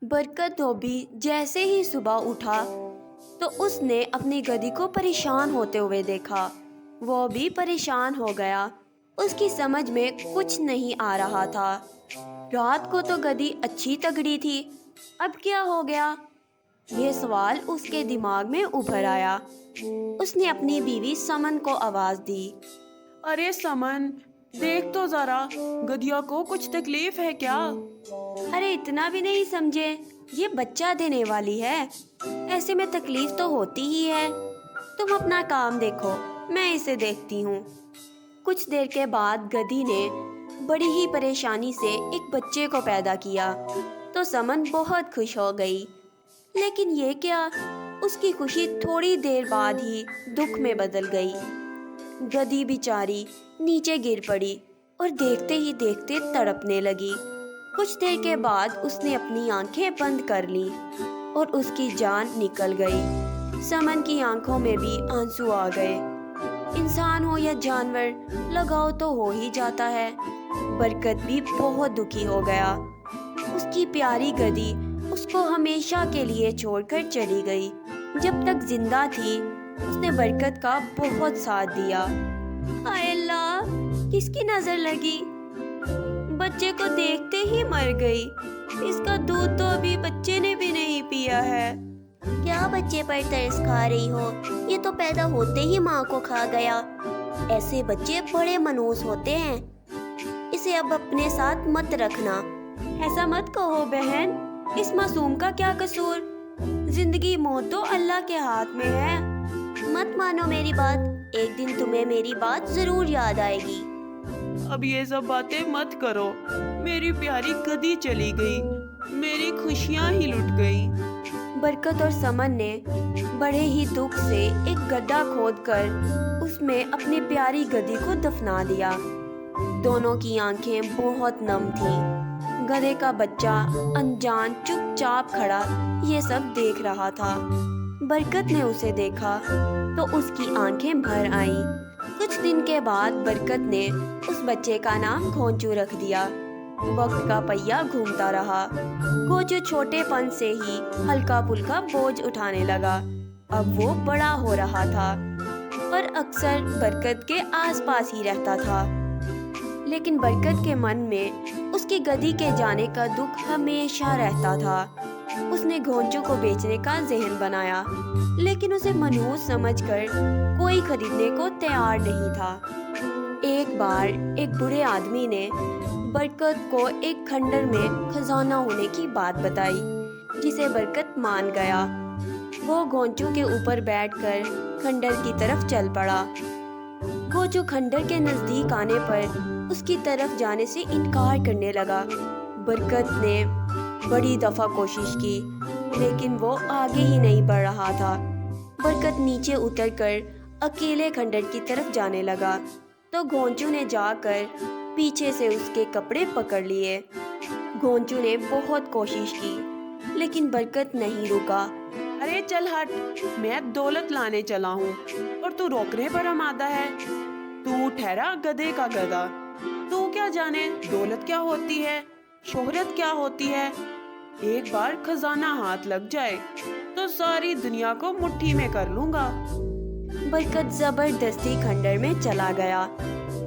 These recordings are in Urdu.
برکت کو بھی جیسے ہی صبح اٹھا تو اس نے اپنی گدھی کو پریشان ہوتے ہوئے دیکھا۔ وہ بھی پریشان ہو گیا۔ اس کی سمجھ میں کچھ نہیں آ رہا تھا۔ رات کو تو گدھی اچھی تگڑی تھی، اب کیا ہو گیا؟ یہ سوال اس کے دماغ میں ابھر آیا۔ اس نے اپنی بیوی سمن کو آواز دی۔ ارے سمن، دیکھ تو ذرا، گدھیا کو کچھ تکلیف ہے کیا؟ ارے اتنا بھی نہیں سمجھے، یہ بچہ دینے والی ہے، ایسے میں تکلیف تو ہوتی ہی ہے۔ تم اپنا کام دیکھو، میں اسے دیکھتی ہوں۔ کچھ دیر کے بعد گدھی نے بڑی ہی پریشانی سے ایک بچے کو پیدا کیا تو سمن بہت خوش ہو گئی۔ لیکن یہ کیا، اس کی خوشی تھوڑی دیر بعد ہی دکھ میں بدل گئی۔ گدھی بیچاری نیچے گر پڑی اور دیکھتے ہی دیکھتے تڑپنے لگی۔ کچھ دیر کے بعد اس نے اپنی آنکھیں بند کر لیں اور اس کی جان نکل گئی۔ سمن کی آنکھوں میں بھی آنسو آ گئے۔ انسان ہو یا جانور، لگاؤ تو ہو ہی جاتا ہے۔ برکت بھی بہت دکھی ہو گیا۔ اس کی پیاری گدھی اس کو ہمیشہ کے لیے چھوڑ کر چلی گئی۔ جب تک زندہ تھی اس نے برکت کا بہت ساتھ دیا۔ ہائے اللہ، کس کی نظر لگی؟ بچے کو دیکھتے ہی مر گئی۔ اس کا دودھ تو ابھی بچے نے بھی نہیں پیا ہے۔ کیا بچے پر ترس کھا رہی ہو؟ یہ تو پیدا ہوتے ہی ماں کو کھا گیا۔ ایسے بچے بڑے منحوس ہوتے ہیں، اسے اب اپنے ساتھ مت رکھنا۔ ایسا مت کہو بہن، اس معصوم کا کیا قصور؟ زندگی موت تو اللہ کے ہاتھ میں ہے۔ مت مانو میری بات، ایک دن تمہیں میری بات ضرور یاد آئے گی۔ اب یہ سب باتیں مت کرو، میری پیاری گدھی چلی گئی، میری خوشیاں ہی لٹ گئی۔ برکت اور سمن نے بڑے ہی دکھ سے ایک گڈھا کھود کر اس میں اپنی پیاری گدھی کو دفنا دیا۔ دونوں کی آنکھیں بہت نم تھیں۔ گدھے کا بچہ انجان چپ چاپ کھڑا یہ سب دیکھ رہا تھا۔ برکت نے اسے دیکھا تو اس کی آنکھیں بھر آئیں۔ کچھ دن کے بعد برکت نے اس بچے کا نام گھونچو رکھ دیا۔ وقت کا پہیہ گھومتا رہا۔ گھونچو چھوٹے پن سے ہی ہلکا پھلکا بوجھ اٹھانے لگا۔ اب وہ بڑا ہو رہا تھا اور اکثر برکت کے آس پاس ہی رہتا تھا۔ لیکن برکت کے من میں اس کی گدھی کے جانے کا دکھ ہمیشہ رہتا تھا۔ اس نے گھونچو کو بیچنے کا ذہن بنایا، لیکن اسے منحوس سمجھ کر کوئی خریدنے کو تیار نہیں تھا۔ ایک بار ایک بوڑھے آدمی نے برکت کو ایک کھنڈر میں خزانہ ہونے کی بات بتائی، جسے برکت مان گیا۔ وہ گھونچو کے اوپر بیٹھ کر کھنڈر کی طرف چل پڑا۔ گھونچو کھنڈر کے نزدیک آنے پر اس کی طرف جانے سے انکار کرنے لگا۔ برکت نے بڑی دفعہ کوشش کی، لیکن وہ آگے ہی نہیں بڑھ رہا تھا۔ برکت نیچے اتر کر اکیلے کھنڈر کی طرف جانے لگا تو گھونچو نے جا کر پیچھے سے اس کے کپڑے پکڑ لیے۔ گھونچو نے بہت کوشش کی، لیکن برکت نہیں رکا۔ ارے چل ہٹ، میں دولت لانے چلا ہوں اور تو روکنے پر آمادہ ہے۔ تو ٹھہرا گدھے کا گدھا، تو کیا جانے دولت کیا ہوتی ہے، شہرت کیا ہوتی ہے۔ ایک بار خزانہ ہاتھ لگ جائے تو ساری دنیا کو مٹھی میں کر لوں گا۔ برکت زبردستی کھنڈر میں چلا گیا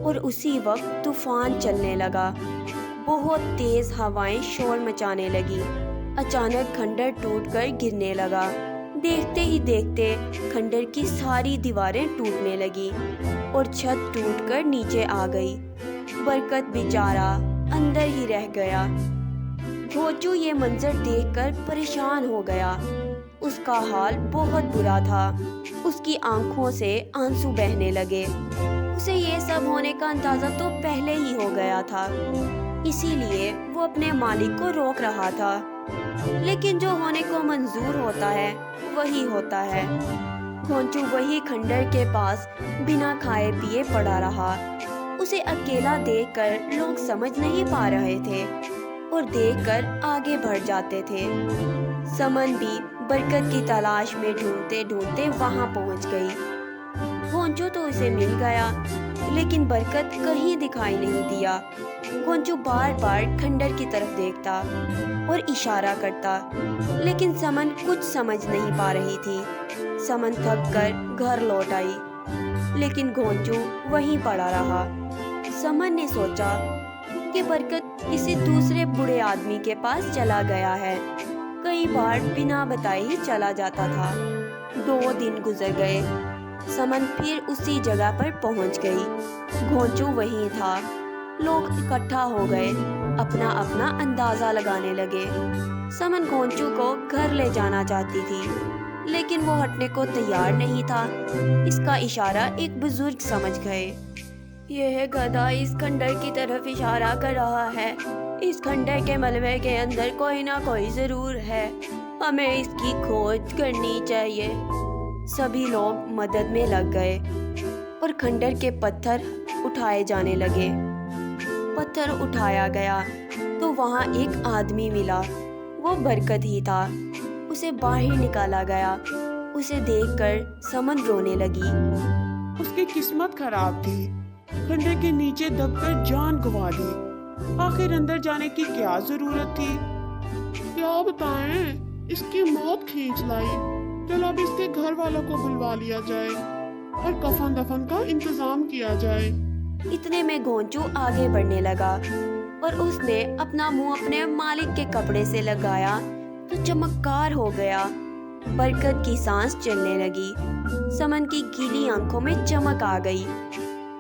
اور اسی وقت طوفان چلنے لگا۔ بہت تیز ہوائیں شور مچانے لگی۔ اچانک کھنڈر ٹوٹ کر گرنے لگا۔ دیکھتے ہی دیکھتے کھنڈر کی ساری دیواریں ٹوٹنے لگی اور چھت ٹوٹ کر نیچے آ گئی۔ برکت بیچارہ اندر ہی رہ گیا۔ گھونچو یہ منظر دیکھ کر پریشان ہو گیا۔ اس کا حال بہت برا تھا۔ اس کی آنکھوں سے آنسو بہنے لگے۔ اسے یہ سب ہونے کا اندازہ تو پہلے ہی ہو گیا تھا، اسی لیے وہ اپنے مالک کو روک رہا تھا۔ لیکن جو ہونے کو منظور ہوتا ہے وہی ہوتا ہے۔ گھونچو وہی کھنڈر کے پاس بنا کھائے پیے پڑا رہا۔ اسے اکیلا دیکھ کر لوگ سمجھ نہیں پا رہے تھے اور دیکھ کر آگے بڑھ جاتے تھے۔ سمن بھی برکت کی تلاش میں ڈھونڈتے ڈھونڈتے وہاں پہنچ گئی۔ گھونچو گونچو تو اسے مل گیا، لیکن برکت کہیں دکھائی نہیں دیا۔ گونچو بار بار کھنڈر کی طرف دیکھتا اور اشارہ کرتا، لیکن سمن کچھ سمجھ نہیں پا رہی تھی۔ سمن تھک کر گھر لوٹ آئی، لیکن گونچو وہیں پڑا رہا۔ سمن نے سوچا کہ برکت کسی دوسرے بوڑھے آدمی کے پاس چلا گیا ہے۔ کئی بار بنا بتائے ہی چلا جاتا تھا۔ 2 دن گزر گئے، سمن پھر اسی جگہ پر پہنچ گئی۔ گونچو وہیں تھا۔ لوگ اکٹھا ہو گئے، اپنا اپنا اندازہ لگانے لگے۔ سمن گونچو کو گھر لے جانا چاہتی تھی، لیکن وہ ہٹنے کو تیار نہیں تھا۔ اس کا اشارہ ایک بزرگ سمجھ گئے۔ یہ گدھا اس کھنڈر کی طرف اشارہ کر رہا ہے۔ اس کھنڈر کے ملبے کے اندر کوئی نہ کوئی ضرور ہے، ہمیں اس کی کھوج کرنی چاہیے۔ سبھی لوگ مدد میں لگ گئے اور کھنڈر کے پتھر اٹھائے جانے لگے۔ پتھر اٹھایا گیا تو وہاں ایک آدمی ملا، وہ برکت ہی تھا۔ اسے باہر نکالا گیا۔ اسے دیکھ کر سمن رونے لگی۔ اس کی قسمت خراب تھی، کھنڈر کے نیچے دب کر جان گنوا دی۔ آخر اندر جانے کی کیا ضرورت تھی؟ کیا بتائیں، اس کی موت کھینچ لائی۔ چلو اب اس کے گھر والوں کو بلوا لیا جائے اور کفن دفن کا انتظام کیا جائے۔ اتنے میں گونچو آگے بڑھنے لگا اور اس نے اپنا منہ اپنے مالک کے کپڑے سے لگایا تو چمکدار ہو گیا۔ برکت کی سانس چلنے لگی۔ سمن کی گیلی آنکھوں میں چمک آ گئی۔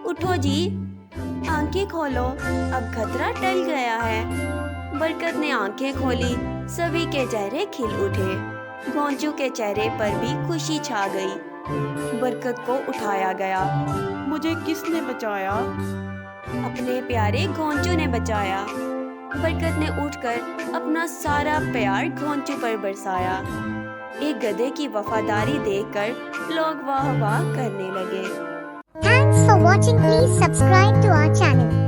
اٹھو جی، آنکھیں کھولو، اب خطرہ ٹل گیا ہے۔ برکت نے آنکھیں کھولی، سبھی کے چہرے کھل اٹھے۔ گونچو کے چہرے پر بھی خوشی چھا گئی۔ برکت کو اٹھایا گیا۔ مجھے کس نے بچایا؟ اپنے پیارے گونچو نے بچایا۔ برکت نے اٹھ کر اپنا سارا پیار گونچو پر برسایا۔ ایک گدھے کی وفاداری دیکھ کر لوگ واہ واہ کرنے لگے۔ Thanks for watching. Please subscribe to our channel.